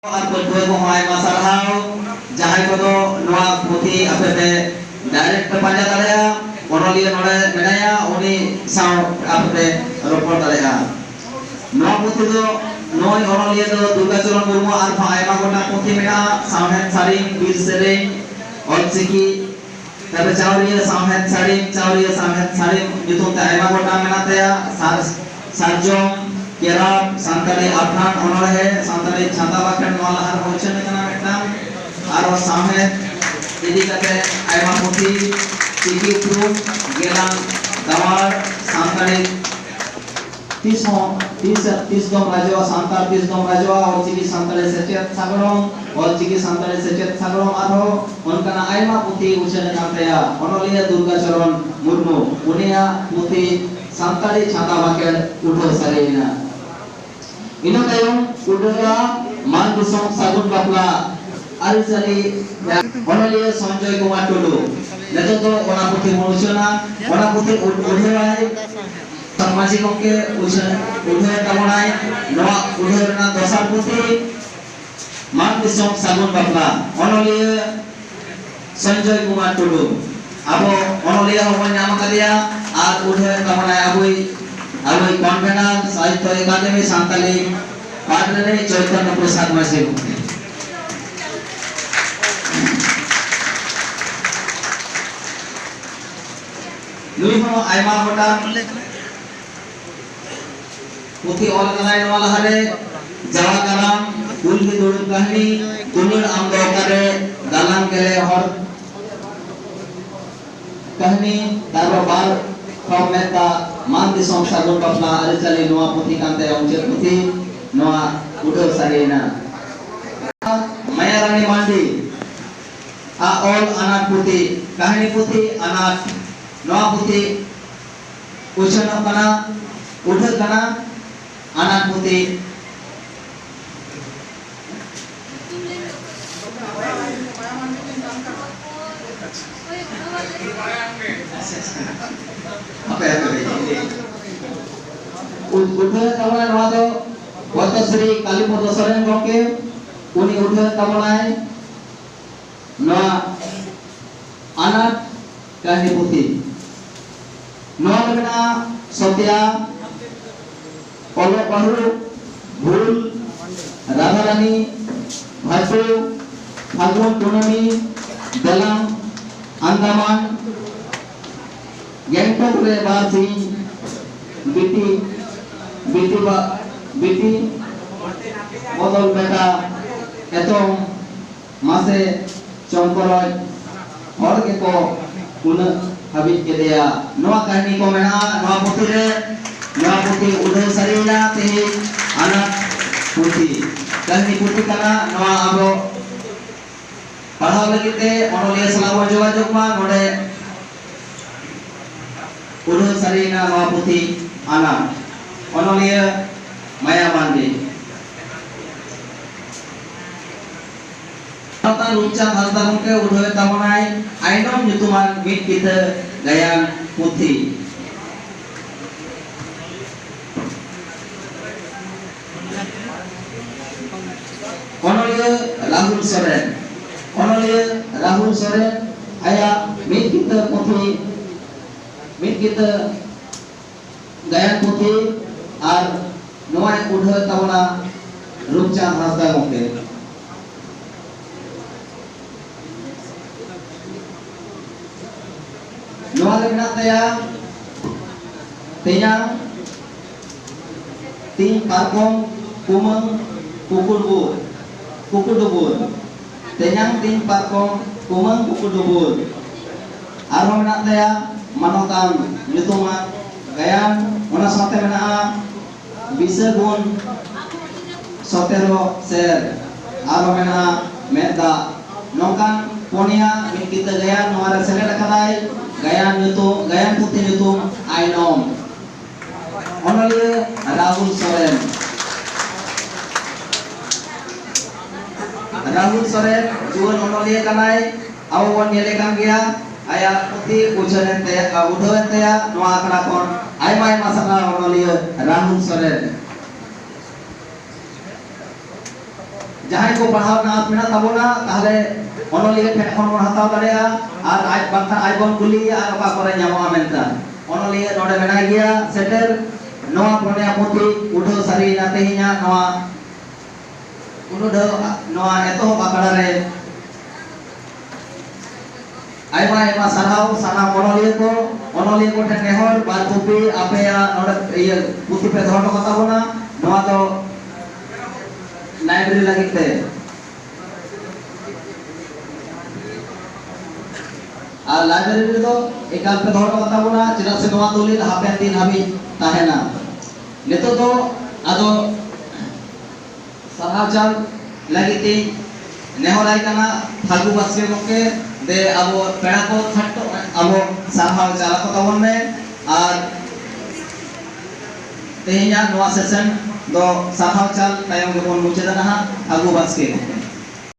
Aku ko hay masarhaw jahay ko do noa puthi apete direct panja dalaya onoliya nore menaya uni saw apete ropor dalaya noa puthi do noi onoliya do Durga Charan Murmu ar ayma gota puthi mena samhet saring bir sereng olchiki tabe chauriya samhet saring nyutum ta ayma gota mena taya sarjom Kirab santari apnan onorhe santari chanda bakan walahar hochen kana metnam aro samet idi kate ayma puthi tiki proof gelang dawar santari 30 dom rajwa santar 30 dom rajwa और चिकी santari sechet sagrom aro onkana ayma puthi hochen kana taya onoliya Durga Charan Murmu unia puthi santari chanda bakan uthor sarina ina tayong udara man disong sagun bapla arisali onoliya Sanjay Kumar Tudu neto to ona puthi monusiona ona puthi udherai samajik ke udhe tamonai noa udhe na dosar puthi man disong sagun bapla onoliya Sanjay Kumar Tudu abo onoliya hon nyama kadia ar udhe tamonai abui convener Sahitya Akademi Santali Padre Chaitanya Prasad Masih Nui ho ayma gota puthi ol kanai wala hare jawa kalam kulhi durun kahani kunir amdo kare dalang kele hor kahani taro bar Kometa man disong sagun bapla arisali noa puthi kante onjet puthi noa udo sarina Mayarani mandi a all anak puthi kahani puthi anak noa puthi ushana kana udo kana anak puthi apa ya ini udhe tamana noa do Bato Sri Kalipurna Soren gomke uni udhe tamanai noa anak kahani puthi noa lebena Satya Polo Pahru Bhul Radharani Bhatu Phagun Punami Dalam Andaman Gangtok re basi biti bodol beta etong mase chongkoroy hor ke ko una habit ke dia noa kahani ko mena noa puthi udhe sarina te anak puthi kahani puthi kana noa abo padhaw lagi te onoliya salawa jogajog ma node udhe sarina noa puthi anak onoliya Maya Mandi Tata Luncang Hasda Gomke udhe tamonai ainom nyutuman mit kita gayang puthi onoliya Rahul Soren aya mit kita puthi mit kita gayang puthi ar noai udhe tamona Luncang Hasda Gomke noa lebna taya tenyang ting parkom kumeng pukul dubur tenyang ting parkom kumeng pukul dubur aro mena taya manotan nyutuman gayan ona sate mena bisa gun sotero ser aro mena meda nongkan ponia min kita gayan noara sele kadai gayan puthi nyutum ainom onoliya Rahul Soren jual onoliya kanai awan yele kanggia aya puthi ujaran te udhoen te noa kana kon ayma masana onoliya Rahul Soren जहां को पढ़ाव ना मेना ताबोना ताहले ओनोलिया ठेन खन बन हताव दाड़ेया are आज बांखा आज बन कुलिया आर ओका करे ᱧᱟᱢᱚᱜᱼᱟ मेनता ओनोलिया नोडे मेना गया सेटर नोआ पुण्या पुथि उठो सारी नातेहिया नोआ उनुडो नोआ एतो बाकड़ा रे आयमा आयमा साराव साना ओनोलिया को ठेन नेहर बार पुपी आपेया नोडे इया पुथि पे दोहर कथा बोना नोआ तो लाइब्रेरी लगिते और लाइब्रेरी तो एकाल पे दोहर कथा बोना चिरा से नोआ तुलिल हापेन दिन हाबी ताहेना नितो तो आदो साराव चाल लगिती नेहराय काना फागु बास्के गोके दे अबो पेड़ा को थट्टो अबो साराव चाला को तबन में और तेहिया नोआ सेशन दो साराव चाल तायम के बोन मुचे दना फागु बास्के